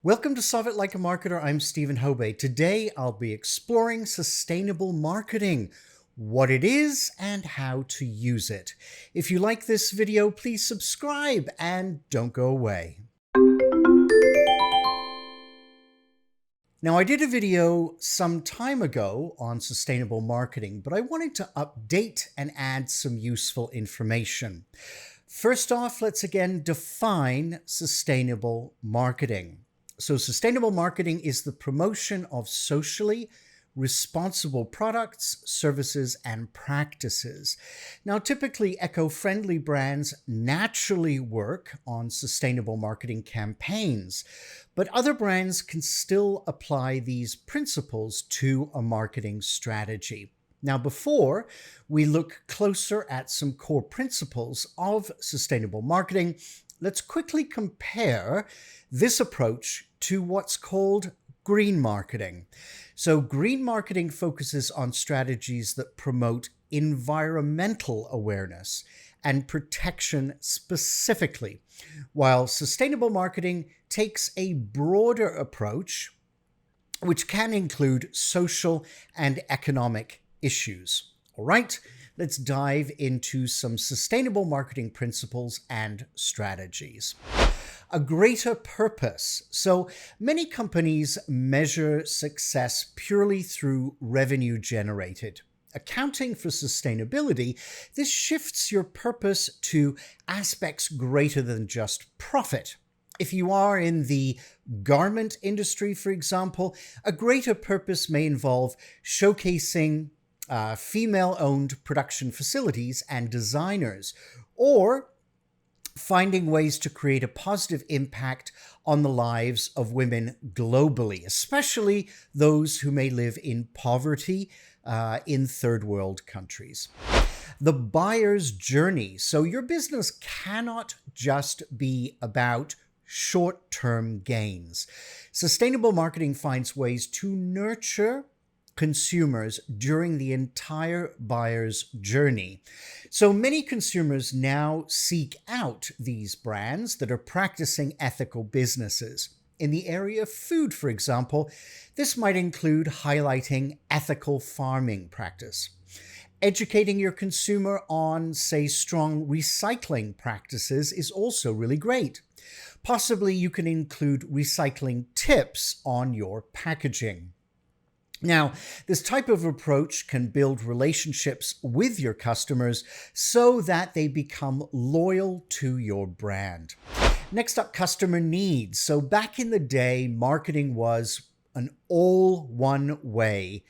Welcome to Solve It Like a Marketer. I'm Stephen Hobay. Today, I'll be exploring sustainable marketing, what it is and how to use it. If you like this video, please subscribe and don't go away. Now, I did a video some time ago on sustainable marketing, but I wanted to update and add some useful information. First off, let's again define sustainable marketing. So sustainable marketing is the promotion of socially responsible products, services, and practices. Now, typically, eco-friendly brands naturally work on sustainable marketing campaigns, but other brands can still apply these principles to a marketing strategy. Now, before we look closer at some core principles of sustainable marketing, let's quickly compare this approach to what's called green marketing. So green marketing focuses on strategies that promote environmental awareness and protection specifically, while sustainable marketing takes a broader approach, which can include social and economic issues. All right, let's dive into some sustainable marketing principles and strategies. A greater purpose. So many companies measure success purely through revenue generated. Accounting for sustainability, this shifts your purpose to aspects greater than just profit. If you are in the garment industry, for example, a greater purpose may involve showcasing female-owned production facilities and designers, or finding ways to create a positive impact on the lives of women globally, especially those who may live in poverty in third world countries. The buyer's journey. So your business cannot just be about short-term gains. Sustainable marketing finds ways to nurture consumers during the entire buyer's journey. So many consumers now seek out these brands that are practicing ethical businesses. In the area of food, for example, this might include highlighting ethical farming practice. Educating your consumer on, say, strong recycling practices is also really great. Possibly you can include recycling tips on your packaging. Now, this type of approach can build relationships with your customers so that they become loyal to your brand. Next up, customer needs. So back in the day, marketing was an all one-way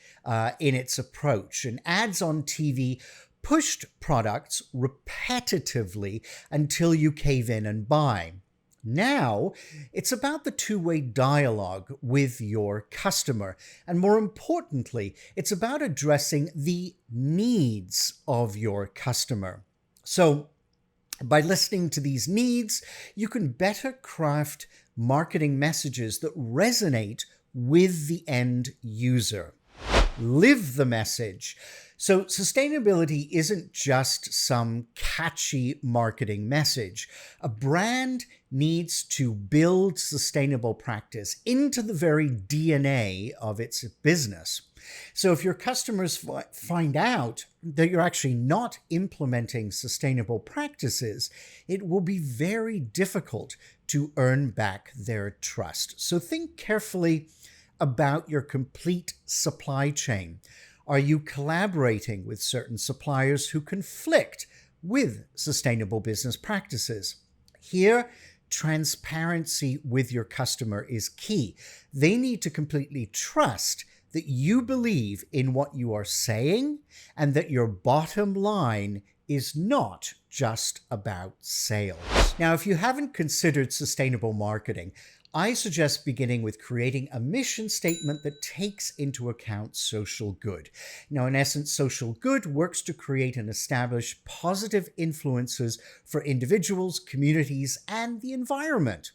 in its approach, and ads on TV pushed products repetitively until you cave in and buy. Now, it's about the two-way dialogue with your customer. And more importantly, it's about addressing the needs of your customer. So by listening to these needs, you can better craft marketing messages that resonate with the end user. Live the message. So sustainability isn't just some catchy marketing message. A brand needs to build sustainable practice into the very DNA of its business. So if your customers find out that you're actually not implementing sustainable practices, it will be very difficult to earn back their trust. So think carefully about your complete supply chain. Are you collaborating with certain suppliers who conflict with sustainable business practices? Here, transparency with your customer is key. They need to completely trust that you believe in what you are saying and that your bottom line is not just about sales. Now, if you haven't considered sustainable marketing, I suggest beginning with creating a mission statement that takes into account social good. Now, in essence, social good works to create and establish positive influences for individuals, communities, and the environment.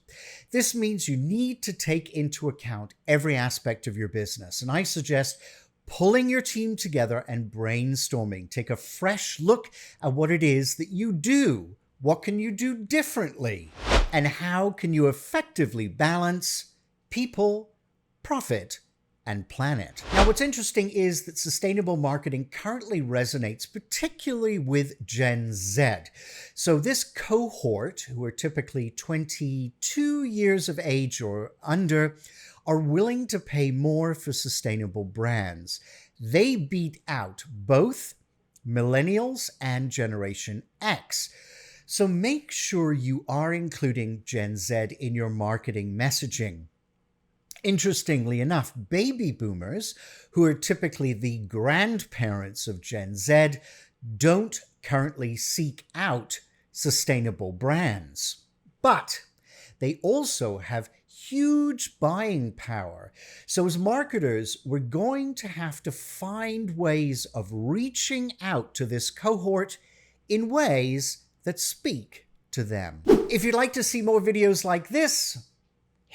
This means you need to take into account every aspect of your business, and I suggest pulling your team together and brainstorming. Take a fresh look at what it is that you do. What can you do differently? And how can you effectively balance people, profit, and planet. Now, what's interesting is that sustainable marketing currently resonates particularly with Gen Z. So this cohort, who are typically 22 years of age or under, are willing to pay more for sustainable brands. They beat out both millennials and Generation X. So make sure you are including Gen Z in your marketing messaging. Interestingly enough, baby boomers, who are typically the grandparents of Gen Z, don't currently seek out sustainable brands. But they also have huge buying power. So as marketers, we're going to have to find ways of reaching out to this cohort in ways that speak to them. If you'd like to see more videos like this,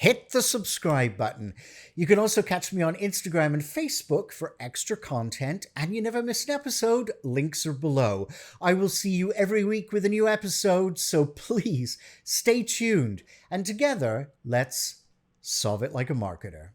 hit the subscribe button. You can also catch me on Instagram and Facebook for extra content, and you never miss an episode. Links are below. I will see you every week with a new episode, so please stay tuned, and together, let's solve it like a marketer.